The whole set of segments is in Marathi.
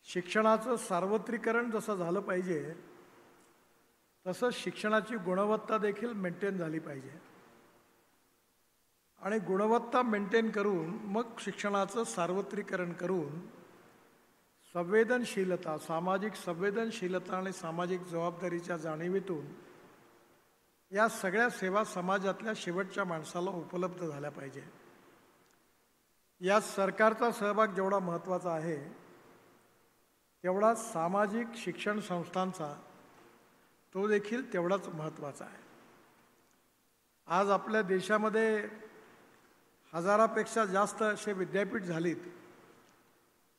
शिक्षणाचं सार्वत्रिकरण जसं झालं पाहिजे तसं शिक्षणाची गुणवत्ता देखील मेंटेन झाली पाहिजे आणि गुणवत्ता मेंटेन करून मग शिक्षणाचं सार्वत्रिकरण करून संवेदनशीलता, सामाजिक संवेदनशीलता आणि सामाजिक जबाबदारीच्या जाणीवेतून या सगळ्या सेवा समाजातल्या शेवटच्या माणसाला उपलब्ध झाल्या पाहिजे। यात सरकारचा सहभाग जेवढा महत्त्वाचा आहे तेवढा सामाजिक शिक्षण संस्थांचा तो देखील तेवढाच महत्त्वाचा आहे। आज आपल्या देशामध्ये हजारापेक्षा जास्त असे विद्यापीठ झालीत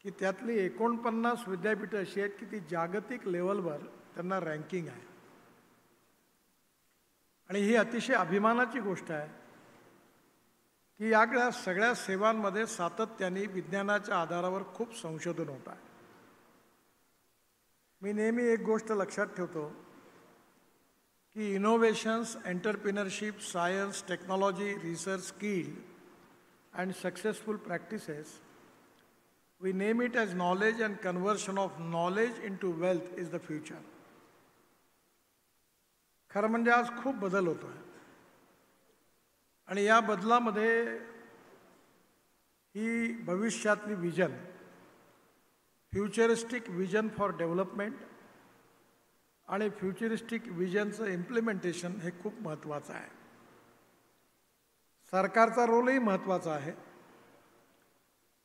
की त्यातली 49 विद्यापीठं अशी आहेत की ती जागतिक लेवलवर त्यांना रँकिंग आहे आणि ही अतिशय अभिमानाची गोष्ट आहे की या सगळ्या सेवांमध्ये सातत्याने विज्ञानाच्या आधारावर खूप संशोधन होत आहे। मी नेहमी एक गोष्ट लक्षात ठेवतो की innovations, entrepreneurship, science, technology, research, skill and successful practices, we name it as knowledge, and conversion of knowledge into wealth is the future. खरं म्हणजे आज खूप बदल होतो आहे आणि या बदलामध्ये ही भविष्यातली vision, futuristic vision for development आणि फ्युचरिस्टिक विजनचं इम्प्लिमेंटेशन हे खूप महत्त्वाचं आहे। सरकारचा रोलही महत्त्वाचा आहे,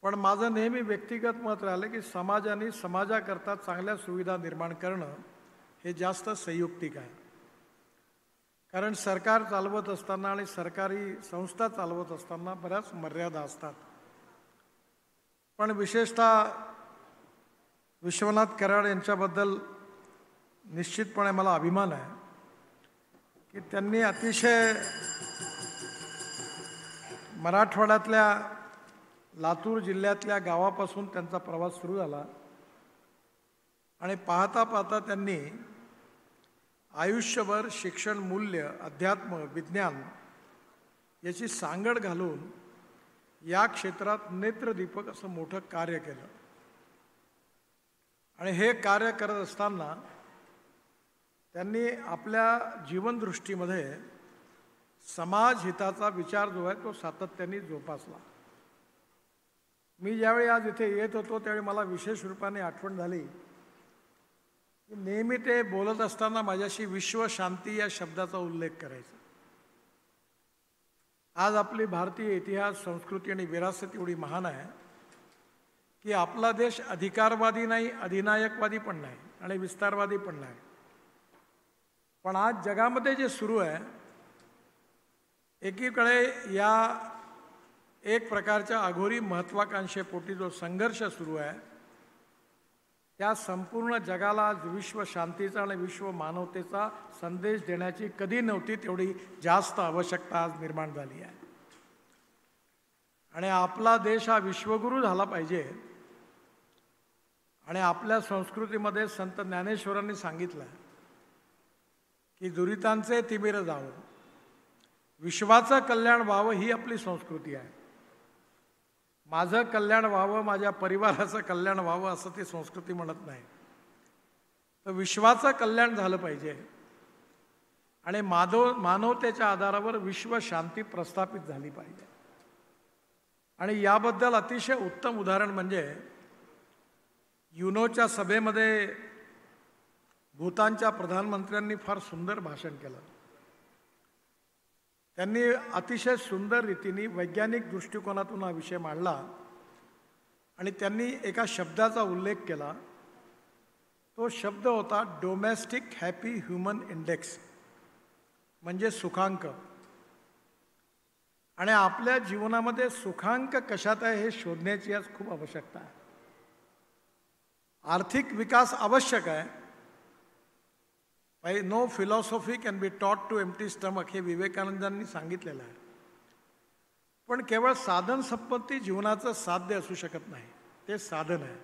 पण माझं नेहमी व्यक्तिगत मत राहिलं की समाजाने समाजाकरता चांगल्या सुविधा निर्माण करणं हे जास्त संयुक्तिक आहे। कारण सरकार चालवत असताना आणि सरकारी संस्था चालवत असताना बऱ्याच मर्यादा असतात, पण विशेषतः विश्वनाथ कराड यांच्याबद्दल निश्चितपणे मला अभिमान आहे की त्यांनी अतिशय मराठवाड्यातल्या लातूर जिल्ह्यातल्या गावापासून त्यांचा प्रवास सुरू झाला आणि पाहता पाहता त्यांनी आयुष्यभर शिक्षण, मूल्य, अध्यात्म, विज्ञान याची सांगड घालून या क्षेत्रात नेत्रदीपक असं मोठं कार्य केलं आणि हे कार्य करत असताना त्यांनी आपल्या जीवनदृष्टीमध्ये समाज हिताचा विचार जो आहे तो सातत्याने जोपासला। मी ज्यावेळी आज इथे येत होतो त्यावेळी मला विशेष रूपाने आठवण झाली की नेहमी ते बोलत असताना माझ्याशी विश्वशांती या शब्दाचा उल्लेख करायचा। आज आपली भारतीय इतिहास, संस्कृती आणि विरासत एवढी महान आहे की आपला देश अधिकारवादी नाही, अधिनायकवादी पण नाही आणि विस्तारवादी पण नाही, पण आज जगामध्ये जे सुरू आहे एकीकडे या एक प्रकारच्या अघोरी महत्त्वाकांक्षेपोटी जो संघर्ष सुरू आहे त्या संपूर्ण जगाला आज विश्व शांतीचा आणि विश्व मानवतेचा संदेश देण्याची कधी नव्हती तेवढी जास्त आवश्यकता आज निर्माण झाली आहे आणि आपला देश हा विश्वगुरू झाला पाहिजे। आणि आपल्या संस्कृतीमध्ये संत ज्ञानेश्वरांनी सांगितलं की दुरितांचे तिमिर जावो, विश्वाचं कल्याण व्हावं ही आपली संस्कृती आहे। माझं कल्याण व्हावं, माझ्या परिवाराचं कल्याण व्हावं असं ती संस्कृती म्हणत नाही, तर विश्वाचं कल्याण झालं पाहिजे आणि मानवतेच्या आधारावर विश्व शांती प्रस्थापित झाली पाहिजे। आणि याबद्दल अतिशय उत्तम उदाहरण म्हणजे युनोच्या सभेमध्ये भूतानच्या प्रधानमंत्र्यांनी फार सुंदर भाषण केलं। त्यांनी अतिशय सुंदर रीतीने वैज्ञानिक दृष्टिकोनातून हा विषय मांडला आणि त्यांनी एका शब्दाचा उल्लेख केला, तो शब्द होता डोमेस्टिक हॅपी ह्युमन इंडेक्स, म्हणजे सुखांक। आणि आपल्या जीवनामध्ये सुखांक कशात आहे हे शोधण्याची आज खूप आवश्यकता आहे। आर्थिक विकास आवश्यक आहे, no philosophy can be taught to empty stomach हे विवेकानंदांनी सांगितलेलं आहे, पण केवळ साधन संपत्ती जीवनाचं साध्य असू शकत नाही, ते साधन आहे।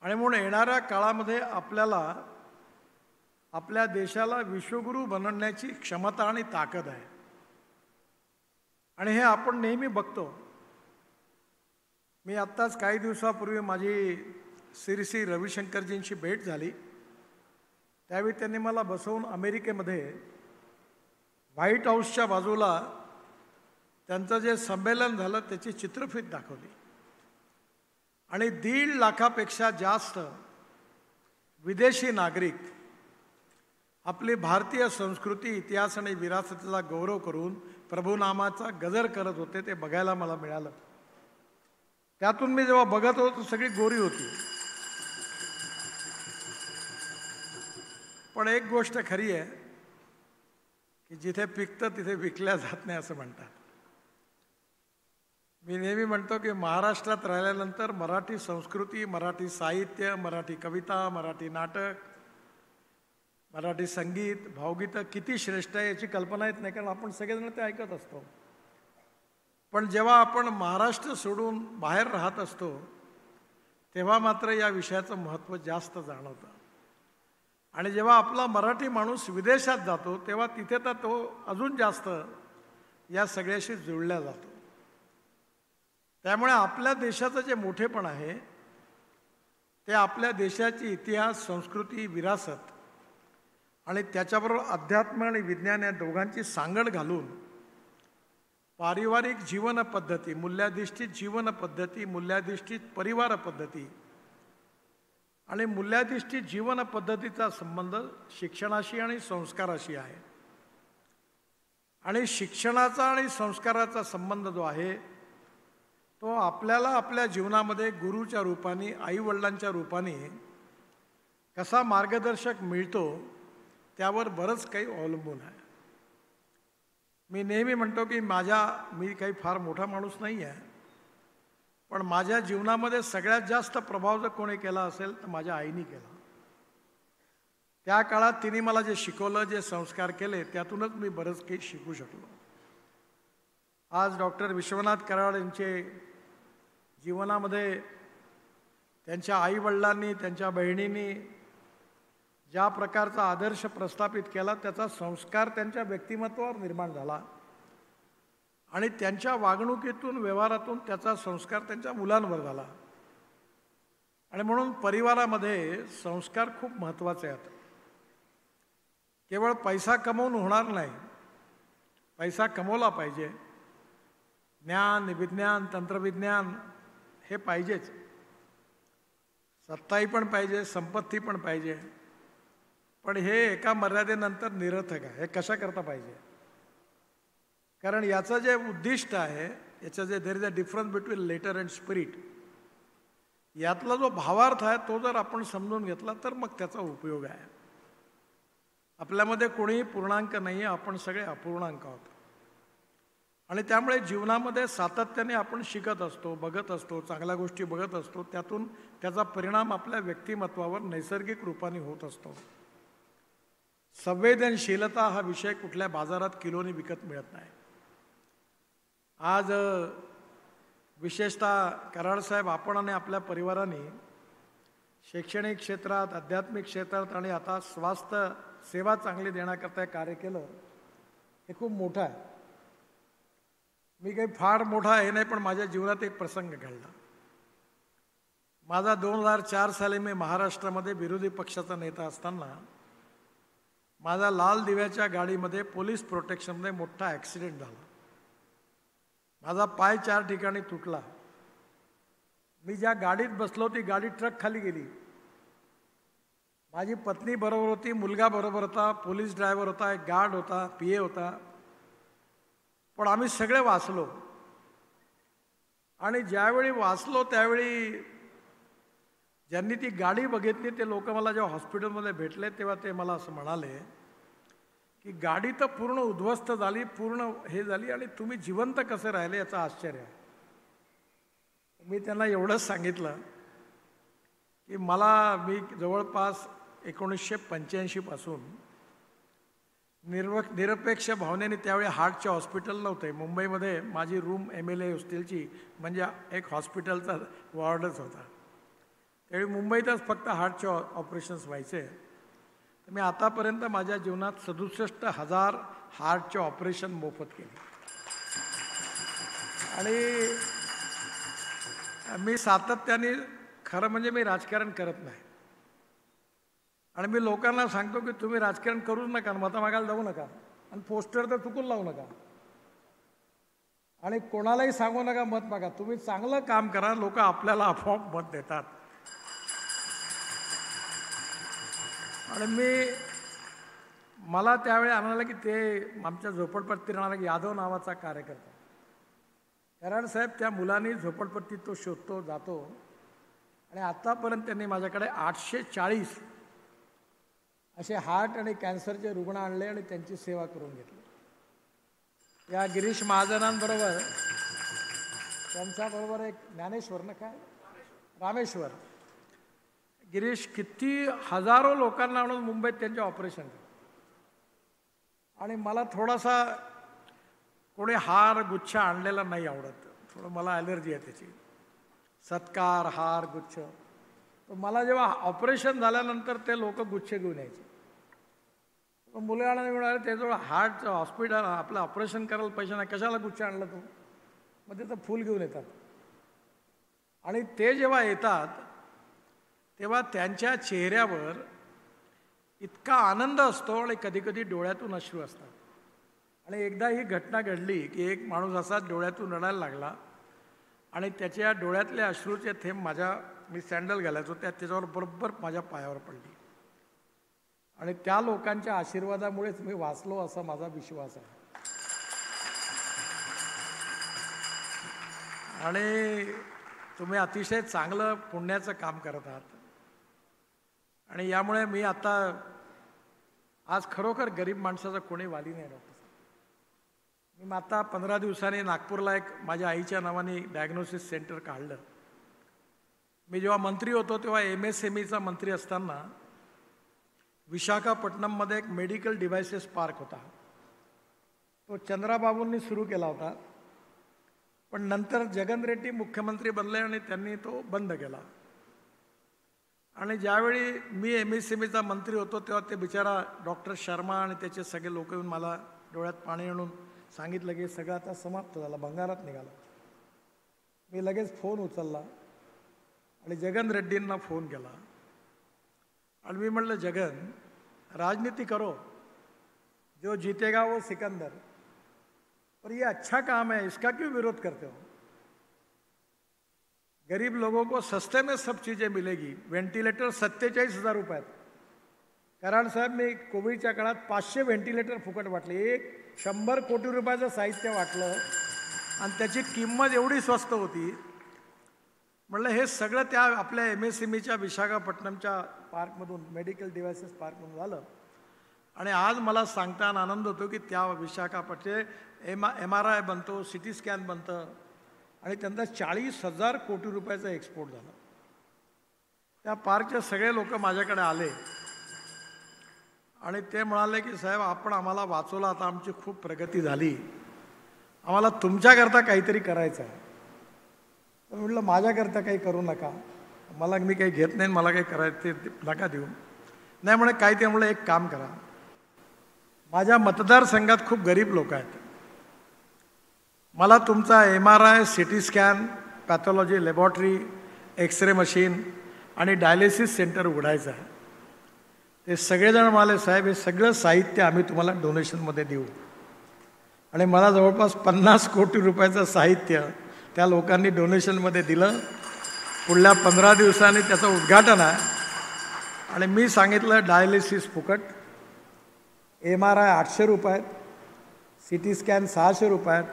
आणि म्हणून येणाऱ्या काळामध्ये आपल्याला आपल्या देशाला विश्वगुरू बनवण्याची क्षमता आणि ताकद आहे आणि हे आपण नेहमी बघतो। मी आत्ताच काही दिवसापूर्वी माझी श्री श्री रविशंकरजींची भेट झाली, त्यावेळी त्यांनी मला बसवून अमेरिकेमध्ये व्हाईट हाऊसच्या बाजूला त्यांचं जे संमेलन झालं त्याची चित्रफीत दाखवली आणि 1.5 लाखापेक्षा जास्त विदेशी नागरिक आपली भारतीय संस्कृती, इतिहास आणि विरासतीचा गौरव करून प्रभुनामाचा गजर करत होते. ते बघायला मला मिळालं. त्यातून मी जेव्हा बघत होतो सगळी गोरी होती. पण एक गोष्ट खरी आहे की जिथे पिकतं तिथे विकल्या जात नाही असं म्हणतात. मी नेहमी म्हणतो की महाराष्ट्रात राहिल्यानंतर मराठी संस्कृती, मराठी साहित्य, मराठी कविता, मराठी नाटक, मराठी संगीत, भावगीतं किती श्रेष्ठ आहे याची कल्पना येत नाही, कारण आपण सगळेजण ते ऐकत असतो. पण जेव्हा आपण महाराष्ट्र सोडून बाहेर राहत असतो तेव्हा मात्र या विषयाचं महत्त्व जास्त जाणवतं. आणि जेव्हा आपला मराठी माणूस विदेशात जातो तेव्हा तिथे तर तो अजून जास्त या सगळ्याशी जुळला जातो. त्यामुळे आपल्या देशाचं जे मोठेपण आहे ते आपल्या देशाची इतिहास, संस्कृती, विरासत आणि त्याच्याबरोबर अध्यात्म आणि विज्ञान या दोघांची सांगड घालून पारिवारिक जीवन पद्धती, मूल्याधिष्ठित जीवन पद्धती, मूल्याधिष्ठित परिवार पद्धती आणि मूल्याधिष्ठित जीवन पद्धतीचा संबंध शिक्षणाशी आणि संस्काराशी आहे. आणि शिक्षणाचा आणि संस्काराचा संबंध जो आहे तो आपल्याला आपल्या जीवनामध्ये गुरुच्या रूपाने, आईवडिलांच्या रूपाने कसा मार्गदर्शक मिळतो त्यावर बरंच काही अवलंबून आहे. मी नेहमी म्हणतो की मी काही फार मोठा माणूस नाही आहे, पण माझ्या जीवनामध्ये सगळ्यात जास्त प्रभाव जर कोणी केला असेल तर माझ्या आईने केला. त्या काळात तिने मला जे शिकवलं, जे संस्कार केले त्यातूनच मी बरंच काही शिकू शकलो. आज डॉक्टर विश्वनाथ कराड यांचे जीवनामध्ये त्यांच्या आईवडिलांनी, त्यांच्या बहिणींनी ज्या प्रकारचा आदर्श प्रस्थापित केला त्याचा संस्कार त्यांच्या व्यक्तिमत्वावर निर्माण झाला आणि त्यांच्या वागणुकीतून, व्यवहारातून त्याचा संस्कार त्यांच्या मुलांवर झाला. आणि म्हणून परिवारामध्ये संस्कार खूप महत्त्वाचे आहेत. केवळ पैसा कमवून होणार नाही, पैसा कमवला पाहिजे, ज्ञान, विज्ञान, तंत्रविज्ञान हे पाहिजेच, सत्ताही पण पाहिजे, संपत्ती पण पाहिजे, पण हे एका मर्यादेनंतर निरर्थक आहे. हे कशा करता पाहिजे? कारण याचं जे उद्दिष्ट आहे, याचं जे there is a difference between letter and spirit, यातला जो भावार्थ आहे तो जर आपण समजून घेतला तर मग त्याचा उपयोग आहे. आपल्यामध्ये कोणीही पूर्णांक नाही आहे, आपण सगळे अपूर्णांक आहोत. आणि त्यामुळे जीवनामध्ये सातत्याने आपण शिकत असतो, बघत असतो, चांगल्या गोष्टी बघत असतो, त्यातून त्याचा परिणाम आपल्या व्यक्तिमत्वावर नैसर्गिक रूपाने होत असतो. संवेदनशीलता हा विषय कुठल्या बाजारात किलोनी विकत मिळत नाही. आज विशेषतः कराडसाहेब, आपण आणि आपल्या परिवाराने शैक्षणिक क्षेत्रात, आध्यात्मिक क्षेत्रात आणि आता स्वास्थ्य सेवा चांगली देण्याकरता कार्य केलं, हे खूप मोठं आहे. मी काही फार मोठा हे नाही, पण माझ्या जीवनात एक प्रसंग घडला. माझा 2004 साली मी महाराष्ट्रामध्ये विरोधी पक्षाचा नेता असताना माझा लाल दिव्याच्या गाडीमध्ये पोलीस प्रोटेक्शनमध्ये मोठा ॲक्सिडेंट झाला. माझा पाय 4 ठिकाणी तुटला. मी ज्या गाडीत बसलो ती गाडी ट्रक खाली गेली. माझी पत्नी बरोबर होती, मुलगा बरोबर होता, पोलीस ड्रायव्हर होता, एक गार्ड होता, PA होता, पण आम्ही सगळे वाचलो. आणि ज्यावेळी वाचलो त्यावेळी ज्यांनी ती गाडी बघितली ते लोक मला जेव्हा हॉस्पिटलमध्ये भेटले तेव्हा ते मला असं म्हणाले की गाडी तर पूर्ण उद्ध्वस्त झाली, पूर्ण हे झाली, आणि तुम्ही जिवंत कसे राहिले याचं आश्चर्य आहे. मी त्यांना एवढंच सांगितलं की मी जवळपास 1985 पासून निरपेक्ष भावनेने, त्यावेळी हार्टचे हॉस्पिटल नव्हते मुंबईमध्ये, माझी रूम MLA हॉस्टेलची म्हणजे एक हॉस्पिटलचा वॉर्डच होता. त्यावेळी मुंबईतच फक्त हार्टचे ऑपरेशन्स व्हायचे. तर मी आतापर्यंत माझ्या जीवनात 67,000 हार्टचे ऑपरेशन मोफत केले. आणि मी सातत्याने खरं म्हणजे मी राजकारण करत नाही आणि मी लोकांना सांगतो की तुम्ही राजकारण करूच नका, मतं मागायला जाऊ नका आणि पोस्टर तर चुकून लावू नका आणि कोणालाही सांगू नका मत मागा. तुम्ही चांगलं काम करा, लोक आपल्याला आपोआप मत देतात. आणि मला त्यावेळी आणायला की ते आमच्या झोपडपट्टीत राहणारा यादव नावाचा कार्यकर्ता, कारण साहेब त्या मुलांनी झोपडपट्टीत तो शोधतो जातो आणि आत्तापर्यंत त्यांनी माझ्याकडे 840 असे हार्ट आणि कॅन्सरचे रुग्ण आणले आणि त्यांची सेवा करून घेतली. या गिरीश महाजनांबरोबर त्यांच्याबरोबर एक ज्ञानेश्वर ना काय रामेश्वर गिरीश किती हजारो लोकांना आणून मुंबईत त्यांचे ऑपरेशन केले. आणि मला थोडासा कोणी हार गुच्छ आणलेला नाही आवडत, थोडं मला ॲलर्जी आहे त्याची. सत्कार हार गुच्छ मला जेव्हा ऑपरेशन झाल्यानंतर ते लोक गुच्छ घेऊन यायचे. मुलांना मिळाले त्याजवळ हार्टचं हॉस्पिटल आपलं ऑपरेशन करायला पैसे नाही, कशाला गुच्छ आणलं तू, मग ते तर फूल घेऊन येतात. आणि ते जेव्हा येतात तेव्हा त्यांच्या चेहऱ्यावर इतका आनंद असतो आणि कधीकधी डोळ्यातून अश्रू असतात. आणि एकदा ही घटना घडली की एक माणूस असाच डोळ्यातून रडायला लागला आणि त्याच्या डोळ्यातले अश्रूचे थेंब मी सँडल घालायचो त्याच्यावर बरोबर माझ्या पायावर पडली आणि त्या लोकांच्या आशीर्वादामुळेच मी वाचलो असा माझा विश्वास आहे. आणि तुम्ही अतिशय चांगलं पुण्याचं काम करत आहात आणि यामुळे मी आता आज खरोखर गरीब माणसाचा कोणी वाली नाही डॉक्टर साहेब. मी आता 15 दिवसांनी नागपूरला एक माझ्या आईच्या नावाने डायग्नोसिस सेंटर काढलं. मी जेव्हा मंत्री होतो तेव्हा MSMEचा मंत्री असताना विशाखापट्टणममध्ये एक मेडिकल डिव्हायसेस पार्क होता, तो चंद्राबाबूंनी सुरू केला होता. पण नंतर जगन रेड्डी मुख्यमंत्री बनले आणि त्यांनी तो बंद केला. आणि ज्यावेळी मी MSMEचा मंत्री होतो तेव्हा ते बिचारा डॉक्टर शर्मा आणि त्याचे सगळे लोक येऊन मला डोळ्यात पाणी आणून सांगितलं की सगळं आता समाप्त झालं, भंगारात निघाला. मी लगेच फोन उचलला आणि जगन रेड्डींना फोन केला आणि मी म्हटलं, जगन, राजनीति करो, जो जीतेगा वो सिकंदर, पर ये अच्छा काम है, इसका क्यों विरोध करते हो? गरीब लोगों को सस्ते में सब चीज़ें मिलेगी. व्हेंटिलेटर 47,000 रुपयात. कारण साहेब मी कोविडच्या काळात 500 व्हेंटिलेटर फुकट वाटले, 100 कोटी रुपयाचं साहित्य वाटलं आणि त्याची किंमत एवढी स्वस्त होती. म्हटलं हे सगळं त्या आपल्या MSMEच्या विशाखापट्टणमच्या पार्कमधून मेडिकल डिव्हायसेस पार्कमधून झालं. आणि आज मला सांगताना आनंद होतो की त्या विशाखापट्टणम MRI बनतो, CT स्कॅन बनतं आणि त्यांचा 40,000 कोटी रुपयाचा एक्सपोर्ट झाला. त्या पार्कचे सगळे लोक माझ्याकडे आले आणि ते म्हणाले की साहेब आपण आम्हाला वाचवलं, आता आमची खूप प्रगती झाली, आम्हाला तुमच्याकरता काहीतरी करायचं आहे. तर म्हटलं माझ्याकरता काही करू नका, मी काही घेत नाही, मला काही करायचं ते नका देऊ. नाही म्हणे काय ते म्हटलं एक काम करा, माझ्या मतदारसंघात खूप गरीब लोक आहेत, मला तुमचा MRI, CT scan, pathology laboratory, x-ray machine आणि डायलिसिस सेंटर उघडायचं आहे. ते सगळेजण म्हणाले साहेब हे सगळं साहित्य आम्ही तुम्हाला डोनेशनमध्ये देऊ. आणि मला जवळपास 50 कोटी रुपयाचं साहित्य त्या लोकांनी डोनेशनमध्ये दिलं. पुढल्या 15 दिवसांनी त्याचं उद्घाटन आहे. आणि मी सांगितलं डायलिसिस फुकट, MRI 800 रुपयात, CT स्कॅन 600 रुपयात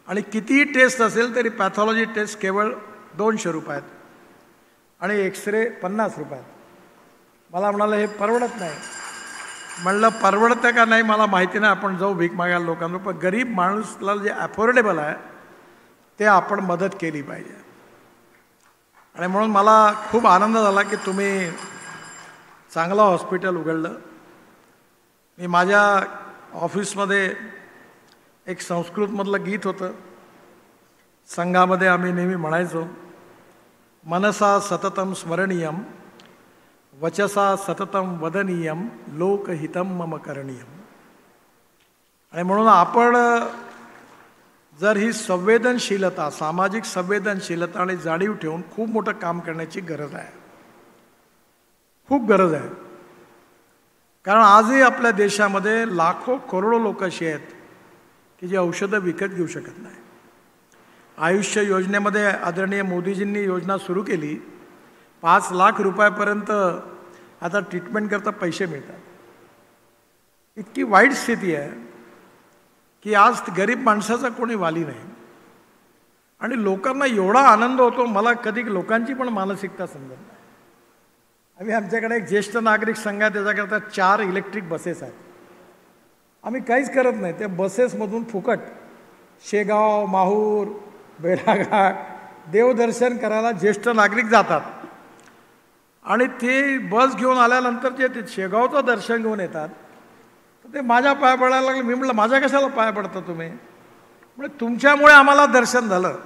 आणि कितीही टेस्ट असेल तरी पॅथॉलॉजी टेस्ट केवळ 200 रुपयात आणि एक्सरे 50 रुपयात. मला म्हणालं हे परवडत नाही. म्हणलं परवडतं का नाही मला माहिती नाही, आपण जाऊ भीक मागायला लोकांना, पण गरीब माणूसला जे अफोर्डेबल आहे ते आपण मदत केली पाहिजे. आणि म्हणून मला खूप आनंद झाला की तुम्ही चांगलं हॉस्पिटल उघडलं. मी माझ्या ऑफिसमध्ये एक संस्कृतमधलं गीत होतं, संघामध्ये आम्ही नेहमी म्हणायचो, मनसा सततम स्मरणीयम वचसा सततम वदनीयम लोकहितम मम करणीयम. आणि म्हणून आपण जर ही संवेदनशीलता, सामाजिक संवेदनशीलता आणि जाणीव ठेवून खूप मोठं काम करण्याची गरज आहे, खूप गरज आहे. कारण आजही आपल्या देशामध्ये लाखो करोडो लोक अशी आहेत की जी औषधं विकत घेऊ शकत नाही. आयुष्य योजनेमध्ये आदरणीय मोदीजींनी योजना सुरू केली. 5 लाख रुपयापर्यंत आता ट्रीटमेंट करता पैसे मिळतात. इतकी वाईट स्थिती आहे की आज गरीब माणसाचा कोणी वाली नाही. आणि लोकांना एवढा आनंद होतो, मला कधी लोकांची पण मानसिकता समजत नाही. आम्ही आमच्याकडे एक ज्येष्ठ नागरिक संघ आहे, त्याच्याकरता 4 इलेक्ट्रिक बसेस आहेत. आम्ही काहीच करत नाही, त्या बसेसमधून फुकट शेगाव, माहूर, बेडाघाट देवदर्शन करायला ज्येष्ठ नागरिक जातात. आणि ते बस घेऊन आल्यानंतर जे ते शेगावचं दर्शन घेऊन येतात, तर ते माझ्या पाया पडायला लागले. मी म्हटलं माझ्या कशाला पाया पडता तुम्ही? म्हणजे तुमच्यामुळे आम्हाला दर्शन झालं.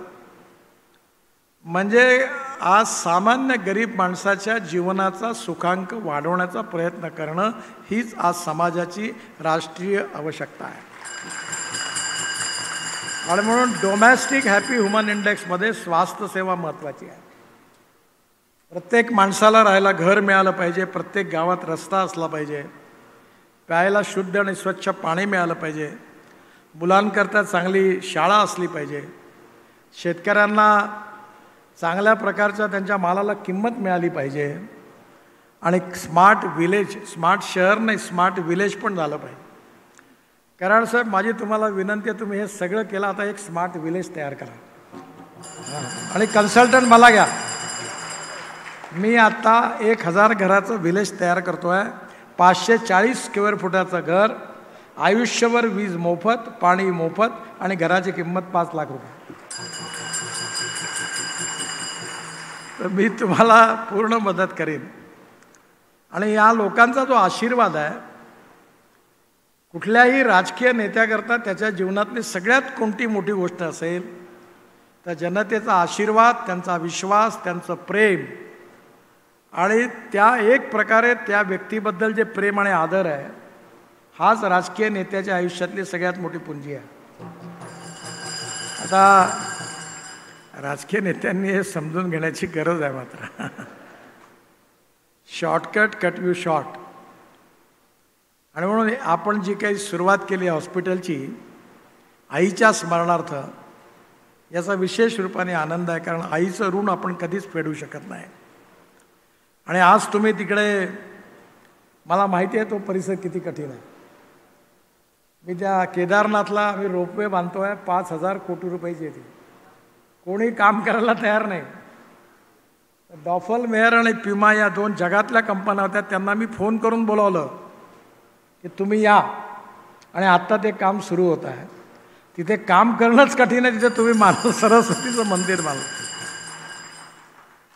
म्हणजे आज सामान्य गरीब माणसाच्या जीवनाचा सुखांक वाढवण्याचा प्रयत्न करणं हीच आज समाजाची राष्ट्रीय आवश्यकता आहे. आणि म्हणून डोमेस्टिक हॅपी ह्युमन इंडेक्समध्ये स्वास्थ्य सेवा महत्त्वाची आहे. प्रत्येक माणसाला राहायला घर मिळालं पाहिजे, प्रत्येक गावात रस्ता असला पाहिजे, प्यायला शुद्ध आणि स्वच्छ पाणी मिळालं पाहिजे, मुलांकरता चांगली शाळा असली पाहिजे, शेतकऱ्यांना चांगल्या प्रकारच्या त्यांच्या मालाला किंमत मिळाली पाहिजे, आणि स्मार्ट विलेज, स्मार्ट शहर नाही स्मार्ट विलेज पण झालं पाहिजे. कराड साहेब, माझी तुम्हाला विनंती आहे, तुम्ही हे सगळं केलं, आता एक स्मार्ट विलेज तयार करा आणि कन्सल्टंट मला घ्या. मी आता 1000 घराचं विलेज तयार करतो आहे. 540 स्क्वेअर फुटाचं घर, आयुष्यभर वीज मोफत, पाणी मोफत, आणि घराची किंमत 5 लाख रुपये. तर मी तुम्हाला पूर्ण मदत करीन. आणि या लोकांचा जो आशीर्वाद आहे, कुठल्याही राजकीय नेत्याकरता त्याच्या जीवनातली सगळ्यात कोणती मोठी गोष्ट असेल तर जनतेचा आशीर्वाद, त्यांचा विश्वास, त्यांचं प्रेम, आणि त्या एक प्रकारे त्या व्यक्तीबद्दल जे प्रेम आणि आदर आहे, हाच राजकीय नेत्याच्या आयुष्यातली सगळ्यात मोठी पुंजी आहे. आता राजकीय नेत्यांनी हे समजून घेण्याची गरज आहे. मात्र शॉर्टकट कट यू शॉर्ट. आणि म्हणून आपण जी काही सुरुवात केली हॉस्पिटलची आईच्या स्मरणार्थ, याचा विशेष रूपाने आनंद आहे. कारण आईचं ऋण आपण कधीच फेडू शकत नाही. आणि आज तुम्ही तिकडे, मला माहिती आहे तो परिसर किती कठीण आहे. मी त्या केदारनाथला आम्ही रोपवे बांधतो आहे, 5000 कोटी रुपयाची येते. कोणी काम करायला तयार नाही. डॉफल मेयर आणि प्युमा या 2 जगातल्या कंपन्या होत्या, त्यांना मी फोन करून बोलावलं की तुम्ही या. आणि आत्ता ते काम सुरू होत आहे. तिथे काम करणंच कठीण आहे, तिथे तुम्ही सरस्वतीचं मंदिर बांधलं.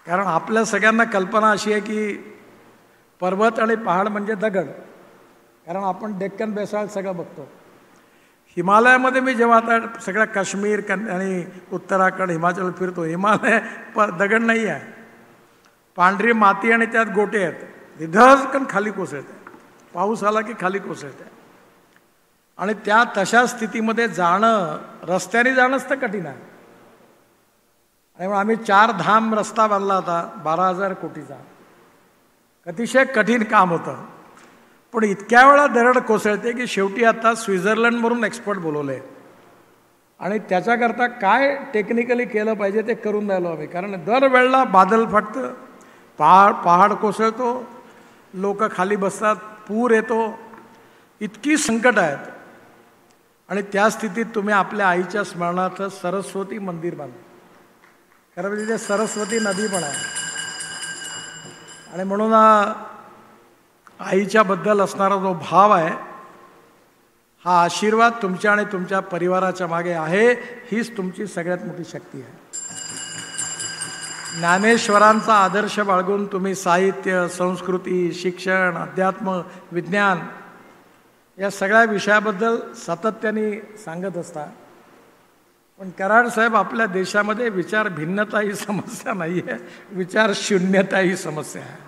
कारण आपल्या सगळ्यांना कल्पना अशी आहे की पर्वत आणि पहाड म्हणजे दगड. कारण आपण डेक्कन बेसाल्ट सगळं बघतो. हिमालयामध्ये मी जेव्हा आता सगळ्या काश्मीर आणि उत्तराखंड, हिमाचल फिरतो, हिमालय दगड नाही आहे, पांढरी माती आणि त्यात गोटे आहेत. धडकन खाली कोसळते, पाऊस आला की खाली कोसळते. आणि त्या तशा स्थितीमध्ये जाणं, रस्त्याने जाणंच तर कठीण आहे. आणि मग आम्ही 4 धाम रस्ता बांधला होता 12,000 कोटीचा. अतिशय कठीण काम होतं. पण इतक्या वेळा दरड कोसळते की शेवटी आता स्वित्झर्लंडवरून एक्सपर्ट बोलवले. आणि त्याच्याकरता काय टेक्निकली केलं पाहिजे ते करून राहिलो आम्ही. कारण दरवेळेला बादल फाटतं, पहाड कोसळतो, लोक खाली बसतात, पूर येतो, इतकी संकट आहेत. आणि त्या स्थितीत तुम्ही आपल्या आईच्या स्मरणार्थ सरस्वती मंदिर बांधलं. खरं म्हणजे तिथे सरस्वती नदी पण आहे. आणि म्हणून आईच्या बद्दल असणारा जो भाव आहे, हा आशीर्वाद तुमच्या आणि तुमच्या परिवाराच्या मागे आहे. हीच तुमची सगळ्यात मोठी शक्ती आहे. ज्ञानेश्वरांचा आदर्श बाळगून तुम्ही साहित्य, संस्कृती, शिक्षण, अध्यात्म, विज्ञान या सगळ्या विषयाबद्दल सातत्याने सांगत असता. पण कराड साहेब, आपल्या देशामध्ये विचार भिन्नता ही समस्या नाही आहे, विचार शून्यता ही समस्या आहे.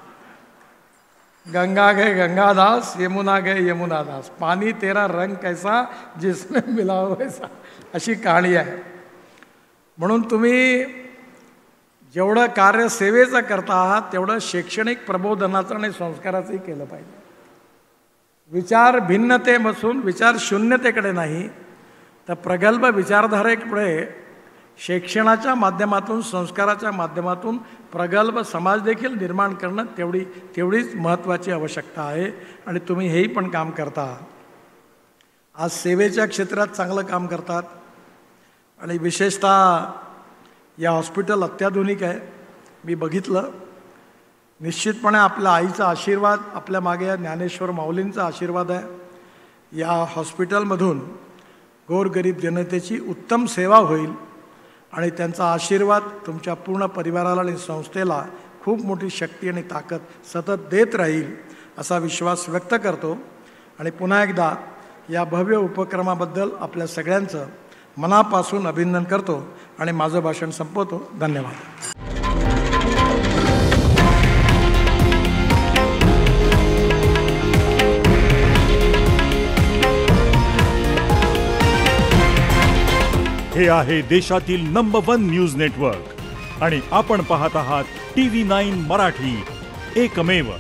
गंगा गए गंगादास, यमुना गए यमुनादास, पाणी तेरा रंग कैसा जिसमें मिला हो वैसा, अशी कहाणी आहे. म्हणून तुम्ही जेवढं कार्य सेवेचं करता आहात तेवढं शैक्षणिक प्रबोधनाचं आणि संस्काराचंही केलं पाहिजे. विचार भिन्नतेपासून विचार शून्यतेकडे नाही तर प्रगल्भ विचारधारेकडे शिक्षणाच्या माध्यमातून, संस्काराच्या माध्यमातून प्रगल्भ समाज देखील निर्माण करणं तेवढीच महत्त्वाची आवश्यकता आहे. आणि तुम्ही हेही पण काम करता. आज सेवेच्या क्षेत्रात चांगलं काम करतात आणि विशेषतः या हॉस्पिटल अत्याधुनिक आहे. मी बघितलं. निश्चितपणे आपल्या आईचा आशीर्वाद, आपल्या मागे या ज्ञानेश्वर माऊलींचा आशीर्वाद आहे. या हॉस्पिटलमधून गोरगरीब जनतेची उत्तम सेवा होईल आणि त्यांचा आशीर्वाद तुमच्या पूर्ण परिवाराला आणि संस्थेला खूप मोठी शक्ती आणि ताकद सतत देत राहील असा विश्वास व्यक्त करतो. आणि पुन्हा एकदा या भव्य उपक्रमाबद्दल आपल्या सगळ्यांचं मनापासून अभिनंदन करतो आणि माझं भाषण संपवतो. धन्यवाद. हे आहे देशातील नंबर 1 न्यूज नेटवर्क आणि आपण पाहत आहात TV9 मराठी, एकमेव.